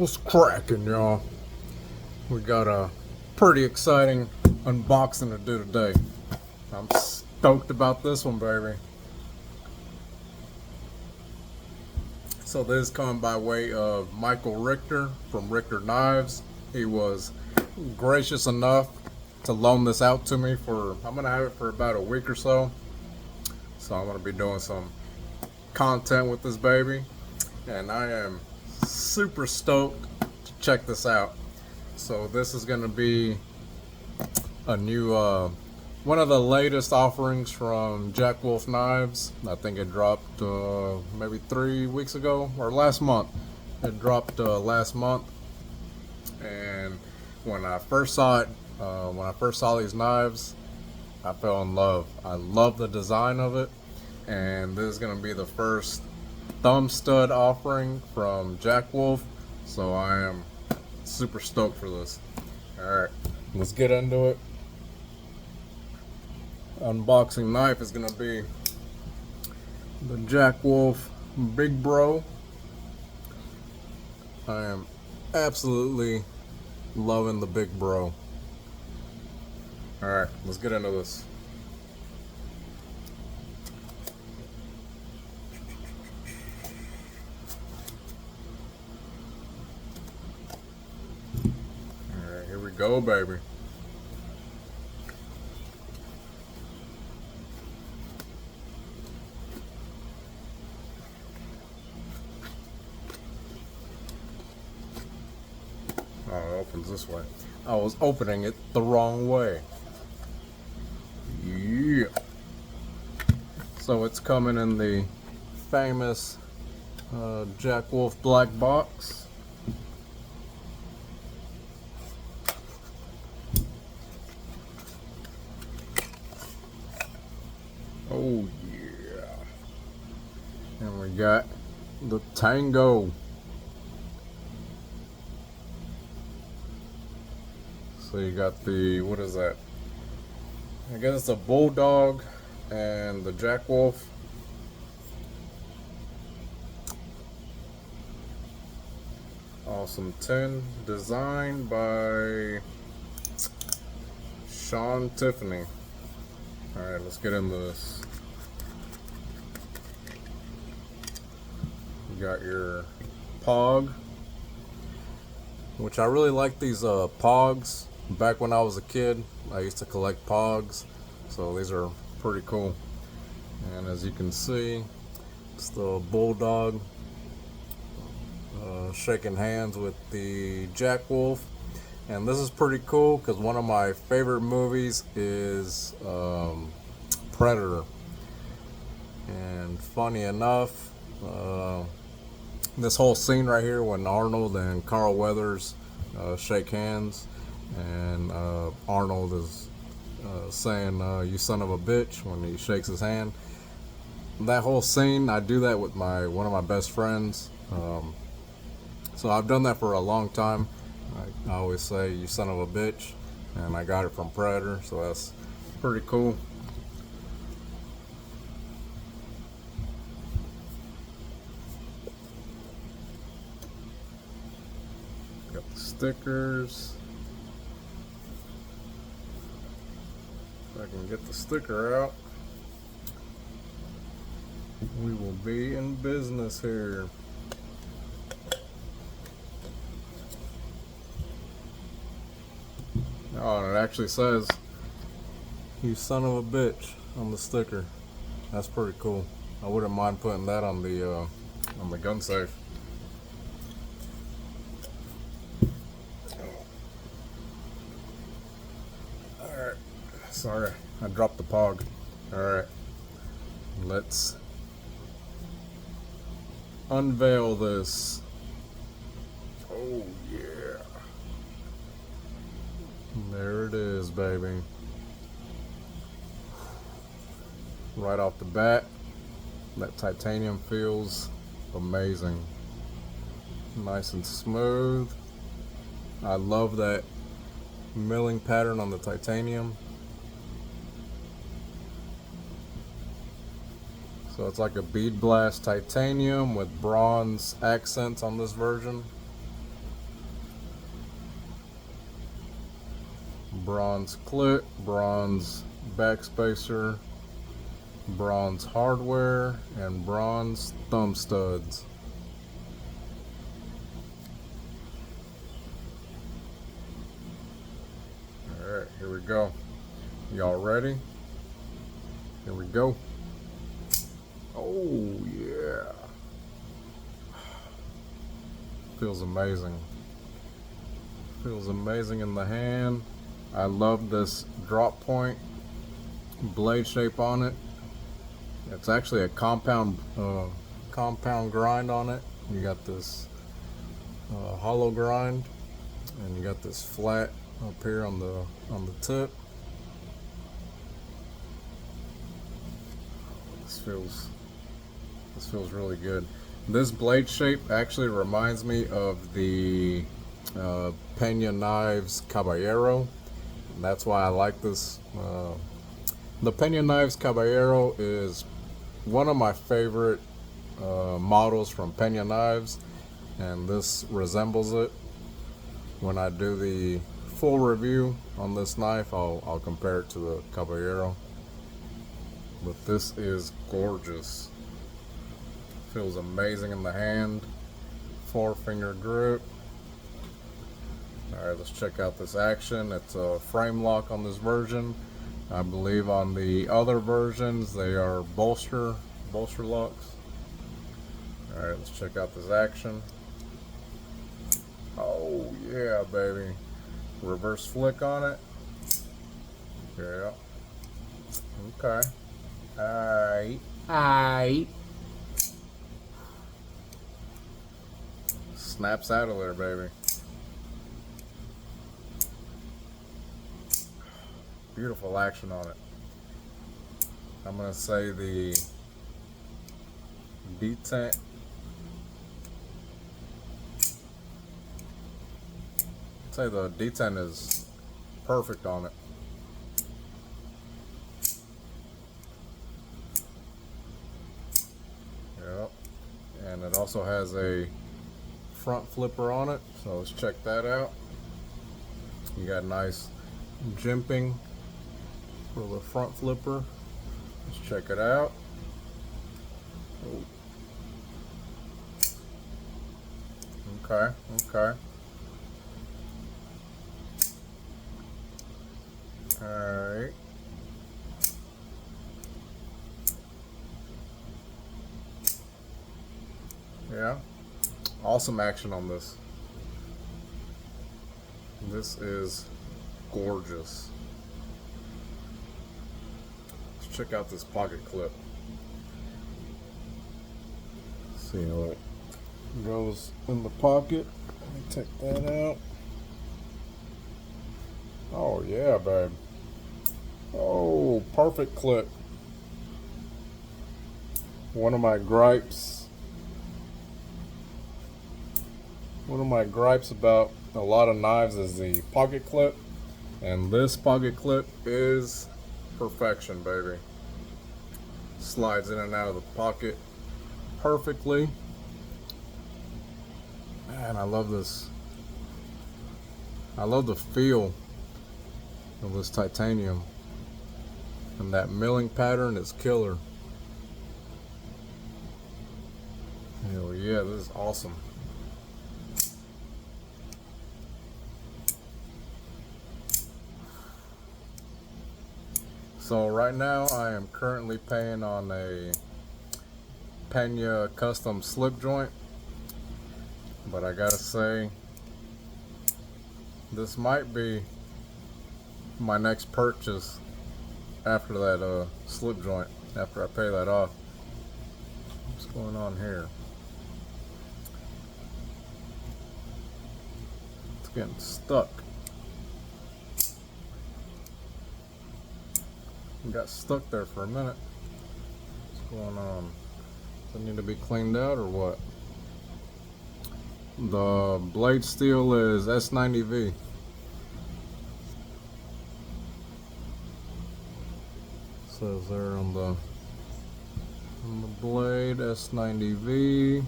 What's cracking, y'all? We got a pretty exciting unboxing to do today. I'm stoked about this one, baby. So this is coming by way of Michael Richter from Richter Knives. He was gracious enough to loan this out to me for, I'm going to have it for about a week or so. So I'm going to be doing some content with this baby. And I am super stoked to check this out. So this is going to be a new, one of the latest offerings from Wolf Knives. I think it dropped maybe 3 weeks ago or last month. It dropped last month, and when I first saw it, when I first saw these knives, I fell in love. I love the design of it, and this is going to be the first thumb stud offering from Wolf. So I am super stoked for this. Alright, let's get into it. Unboxing knife is going to be the Wolf Big Bro. I am absolutely loving the Big Bro. Alright, let's get into this. Alright, here we go, baby. Oh, it opens this way. I was opening it the wrong way. Yeah. So it's coming in the famous Wolf black box. Oh yeah. And we got the Tango. So you got the, what is that? I guess it's a Bulldog and the Wolf. Awesome tin, designed by Sean Tiffany. Alright, let's get into this. You got your Pog, which I really like these Pogs. Back when I was a kid, I used to collect Pogs, so these are pretty cool. And as you can see, it's the Bulldog shaking hands with the Wolf. And this is pretty cool because one of my favorite movies is Predator. And funny enough, this whole scene right here when Arnold and Carl Weathers shake hands, and Arnold is saying "you son of a bitch" when he shakes his hand. That whole scene, I do that with one of my best friends. So I've done that for a long time. I always say "you son of a bitch," and I got it from Predator, so that's pretty cool. Got the stickers. If I can get the sticker out, we will be in business here. Oh, and it actually says "you son of a bitch" on the sticker. That's pretty cool. I wouldn't mind putting that on the gun safe. Alright, sorry, I dropped the Pog. Alright, let's unveil this. Oh yeah. There it is, baby. Right off the bat, that titanium feels amazing. Nice and smooth. I love that milling pattern on the titanium. So it's like a bead blast titanium with bronze accents on this version. bronze clip, bronze backspacer, bronze hardware, and bronze thumb studs. Alright, here we go. Y'all ready? Here we go. Oh yeah. Feels amazing. Feels amazing in the hand. I love this drop point blade shape on it. It's actually a compound grind on it. You got this hollow grind, and you got this flat up here on the tip. This feels really good. This blade shape actually reminds me of the Pena Knives Caballero. And that's why I like this. The Pena Knives Caballero is one of my favorite models from Pena Knives, and this resembles it. When I do the full review on this knife, I'll compare it to the Caballero. But this is gorgeous. Feels amazing in the hand. 4-finger grip. Alright, let's check out this action. It's a frame lock on this version. I believe on the other versions they are bolster locks. Alright, let's check out this action. Oh yeah, baby. Reverse flick on it. Yeah. Okay. Alright. Snaps out of there, baby. Beautiful action on it. I'm gonna say the detent is perfect on it. Yep. And it also has a front flipper on it, so let's check that out. You got nice jimping for the front flipper. Let's check it out. Oh. Okay. Alright. Yeah. Awesome action on this. This is gorgeous. Let's check out this pocket clip. See how it goes in the pocket. Let me take that out. Oh yeah, babe. Oh, perfect clip. One of my gripes about a lot of knives is the pocket clip, and this pocket clip is perfection, baby. Slides in and out of the pocket perfectly. Man, I love this. I love the feel of this titanium, and that milling pattern is killer. Hell yeah, this is awesome. So right now I am currently paying on a Pena custom slip joint, but I gotta say, this might be my next purchase after that slip joint, after I pay that off. What's going on here? It's getting stuck. It got stuck there for a minute. What's going on? Does it need to be cleaned out or what? The blade steel is S90V. Says there on the blade, S90V.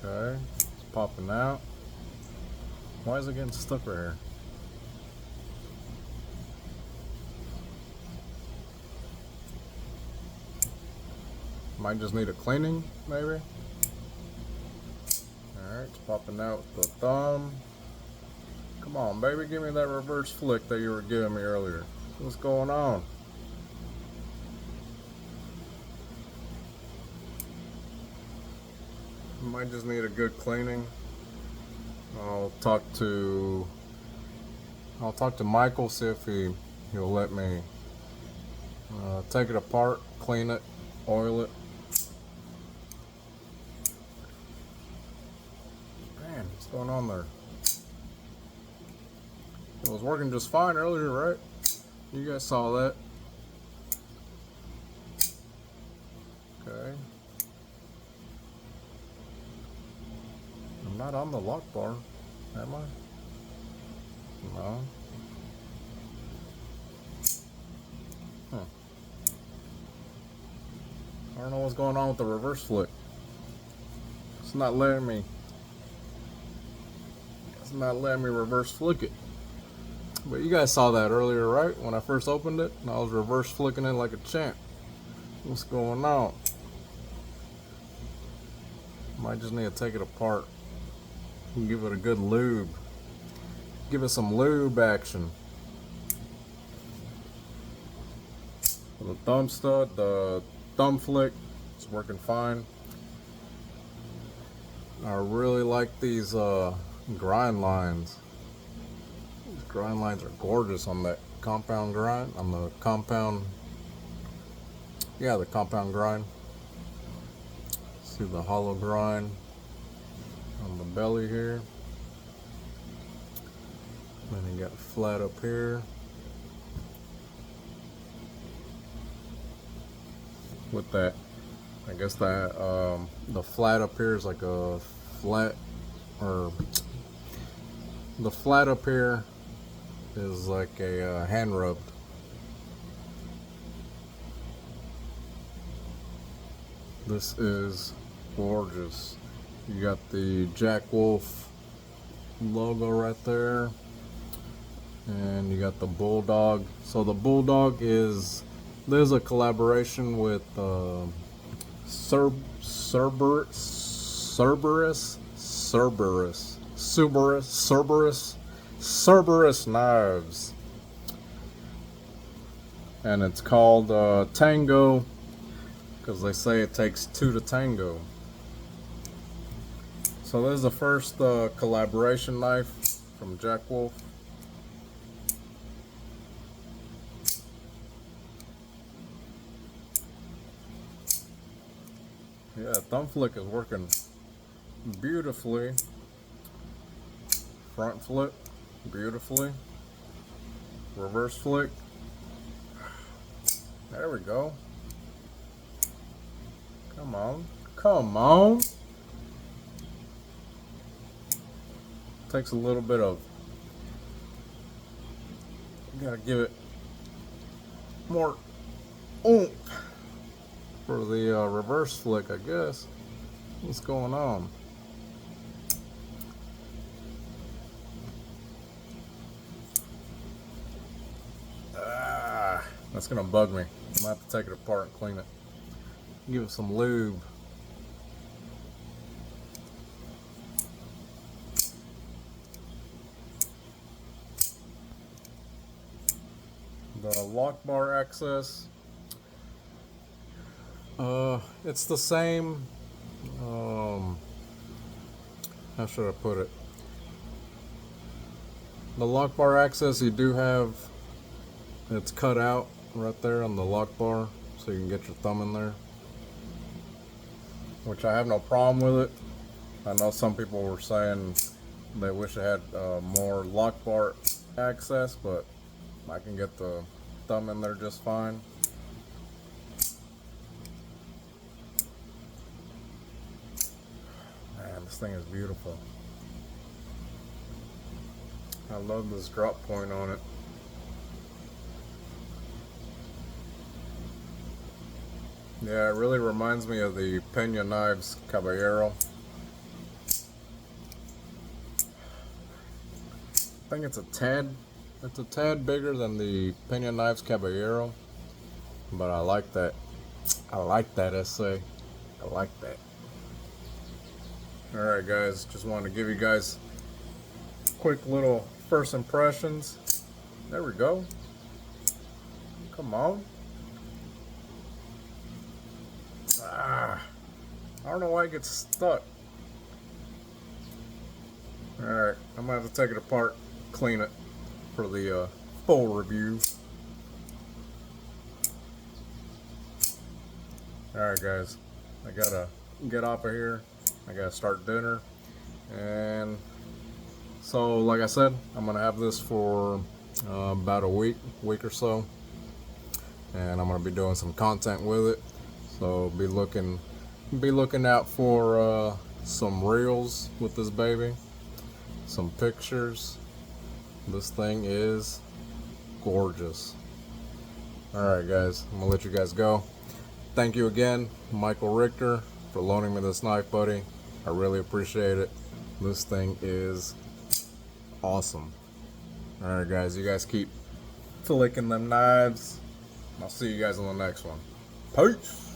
Okay, it's popping out. Why is it getting stuck right here? Might just need a cleaning, maybe. Alright, it's popping out the thumb. Come on, baby, give me that reverse flick that you were giving me earlier. What's going on? Might just need a good cleaning. I'll talk to Michael, see if he'll let me take it apart, clean it, oil it. Man, what's going on there? It was working just fine earlier, right? You guys saw that. Okay. I'm not on the lock bar, am I? No. I don't know what's going on with the reverse flick. It's not letting me reverse flick it. But you guys saw that earlier, right? When I first opened it, and I was reverse flicking it like a champ. What's going on? Might just need to take it apart and give it a good lube. Give it some lube action. The thumb stud, the thumb flick, it's working fine. I really like these grind lines. These grind lines are gorgeous on that compound grind, on the compound, yeah, the compound grind. See the hollow grind on the belly here. Then you got flat up here. With that, I guess that the flat up here is like a flat, or the flat up here is like a hand rubbed. This is gorgeous. You got the Jack Wolf logo right there, and you got the Bulldog. So the Bulldog is, there's a collaboration with Cerberus Knives, and it's called Tango, because they say it takes two to tango. So this is the first collaboration knife from Jack Wolf. Yeah, thumb flick is working beautifully. Front flick, beautifully. Reverse flick. There we go. Come on. Come on. Takes a little bit of, you gotta give it more oomph for the reverse flick, I guess. What's going on? That's gonna bug me. I'm gonna have to take it apart and clean it. Give it some lube. The lock bar access, it's the same, how should I put it? The lock bar access, you do have, it's cut out right there on the lock bar, so you can get your thumb in there, which I have no problem with it. I know some people were saying they wish it had more lock bar access, but I can get the thumb in there just fine. Man, this thing is beautiful. I love this drop point on it. Yeah, it really reminds me of the Richter Knives Caballero. I think it's a tad bigger than the Richter Knives Caballero, but I like that. I like that essay. I like that. Alright guys, just wanted to give you guys quick little first impressions. There we go. Come on. I don't know why it gets stuck. Alright, I'm gonna have to take it apart, clean it for the full review. Alright guys, I gotta get off of here. I gotta start dinner. And so like I said, I'm gonna have this for about a week or so. And I'm gonna be doing some content with it. So be looking out for some reels with this baby, some pictures. This thing is gorgeous. Alright guys, I'm gonna let you guys go. Thank you again, Michael Richter, for loaning me this knife, buddy. I really appreciate it. This thing is awesome. Alright guys, you guys keep flicking them knives. I'll see you guys on the next one. Peace!